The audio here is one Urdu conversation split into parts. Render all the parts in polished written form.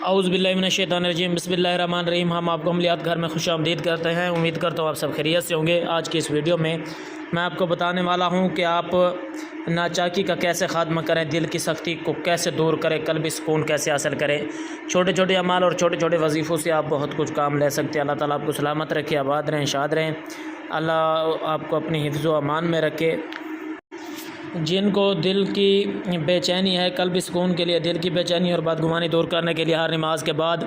اعوذ باللہ من الشیطان الرجیم، بسم اللہ الرحمن الرحیم۔ ہم آپ کو عملیات گھر میں خوش آمدید کرتے ہیں۔ امید کرتا ہوں آپ سب خیریت سے ہوں گے۔ آج کی اس ویڈیو میں آپ کو بتانے والا ہوں کہ آپ ناچاکی کا کیسے خاتمہ کریں، دل کی سختی کو کیسے دور کریں، قلبی سکون کیسے حاصل کریں۔ چھوٹے چھوٹے اعمال اور چھوٹے چھوٹے وظیفوں سے آپ بہت کچھ کام لے سکتے ہیں۔ اللہ تعالیٰ آپ کو سلامت رکھے، آباد رہیں، شاد رہیں۔ اللہ آپ کو اپنی حفظ و امان میں رکھے۔ جن کو دل کی بے چینی ہے، قلبی سکون کے لیے دل کی بے چینی اور بدگمانی دور کرنے کے لیے ہر نماز کے بعد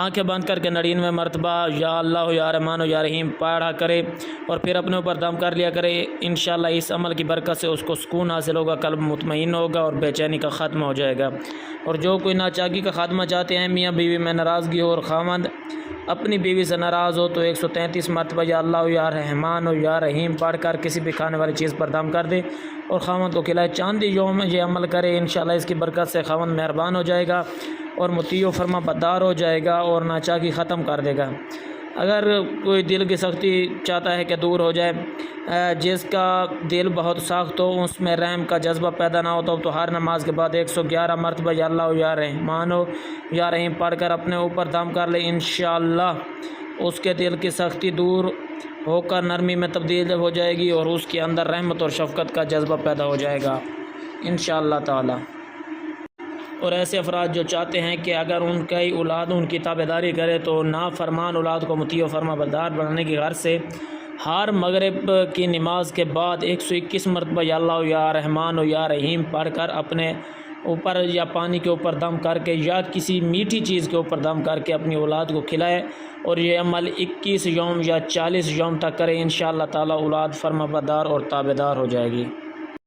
آنکھیں بند کر کے 99 مرتبہ یا اللہ یا رحمان یا رحیم پڑھا کرے اور پھر اپنے اوپر دم کر لیا کرے۔ انشاءاللہ اس عمل کی برکت سے اس کو سکون حاصل ہوگا، قلب مطمئن ہوگا اور بے چینی کا خاتمہ ہو جائے گا۔ اور جو کوئی ناچاکی کا خاتمہ چاہتے ہیں، میاں بیوی میں ناراضگی ہو اور خاوند اپنی بیوی سے ناراض ہو، تو 133 مرتبہ یا اللہ یا رحمان یا رحیم پڑھ کر کسی بھی کھانے والی چیز پر دم کر دے اور خاوند کو کھلائے۔ چاندی یوم یہ عمل کرے، انشاءاللہ اس کی برکت سے خاوند مہربان ہو جائے گا اور مطیع و فرما بردار ہو جائے گا اور ناچاکی ختم کر دے گا۔ اگر کوئی دل کی سختی چاہتا ہے کہ دور ہو جائے، جس کا دل بہت سخت ہو، اس میں رحم کا جذبہ پیدا نہ ہوتا ہو، تو ہر نماز کے بعد 111 مرتبہ یا اللہ یا رحمان یا رحیم پڑھ کر اپنے اوپر دم کر لے۔ انشاءاللہ اس کے دل کی سختی دور ہو کر نرمی میں تبدیل ہو جائے گی اور اس کے اندر رحمت اور شفقت کا جذبہ پیدا ہو جائے گا انشاءاللہ تعالی۔ اور ایسے افراد جو چاہتے ہیں کہ اگر ان کی اولاد ان کی تابعداری کرے تو نافرمان اولاد کو مطیع و فرما بردار بنانے کی غرض سے ہر مغرب کی نماز کے بعد 121 مرتبہ یا اللہ یا رحمان یا رحیم پڑھ کر اپنے اوپر یا پانی کے اوپر دم کر کے یا کسی میٹھی چیز کے اوپر دم کر کے اپنی اولاد کو کھلائے اور یہ عمل 21 یوم یا 40 یوم تک کرے۔ انشاءاللہ تعالی اولاد فرما بردار اور تابعدار ہو جائے گی۔